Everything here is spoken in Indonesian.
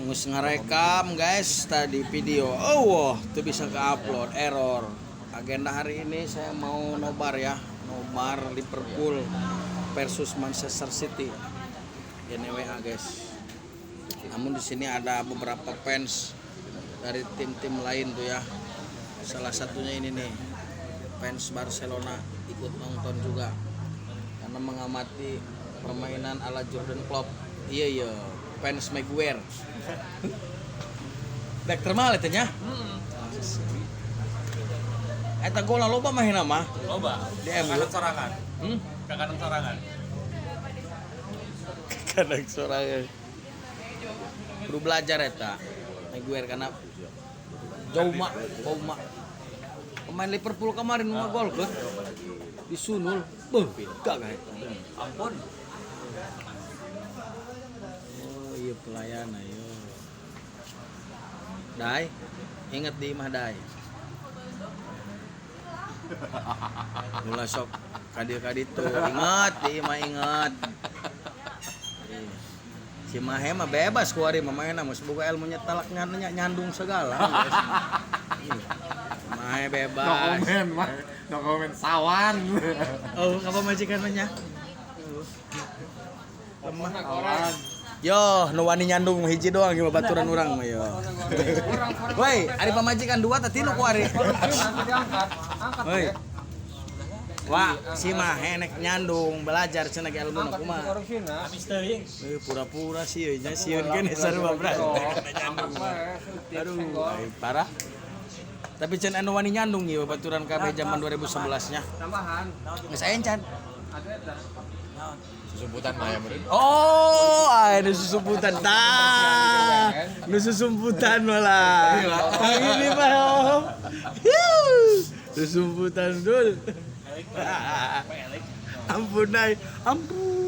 Ngus ngerekam guys tadi video. Oh, tuh bisa ke-upload error. Agenda hari ini saya mau nobar ya. Nobar Liverpool versus Manchester City. NWA guys. Namun di sini ada beberapa fans dari tim-tim lain tuh ya. Salah satunya ini nih. Fans Barcelona ikut nonton juga. Karena mengamati permainan ala Jurgen Klopp. Iya, fans Maguire. Dek termal itu nya. Eta gol loba main nama. Loba. Di MU. Kanan sorangan. Kanan sorangan. Kadang sorangan. Kudu belajar eta. Maguire karena jauh mak. Pemain Liverpool kemarin mah gol ke disunul. Beuh, beda kan eta. Ampun. Oh, iya pelayan ayo. Dai, ingat di imah Dai. Mula sok kadi tuh ingat di imah ingat. Si Mahe mah bebas ku ari mamaena mah boga ilmu nyetalak nyandung segala. Mahe bebas. No comment sawan. Oh, apa majikan mah nya? Lemah Sawan. Yo, nu wani nyandung hiji doang ge baturan urang mah yo. Woi, ari pamajikan dua teh tilu ku ari. Woi. Wah, si Mahe nek nyandung belajar cenah ge ilmu kumaha. Habis teuing. Pura-pura sih nya sieun kene sarua nyandung. Aduh, parah. Tapi can anu wani nyandung ieu baturan kabeh zaman 2011 nya. Tambahan. Geus aya can. Susumputan mah ya meureun. Oh, ada susumputan. Tah. Nu susumputan malah. Ini mah. Oh. Susumputan dul. Ampun ay. Ampun.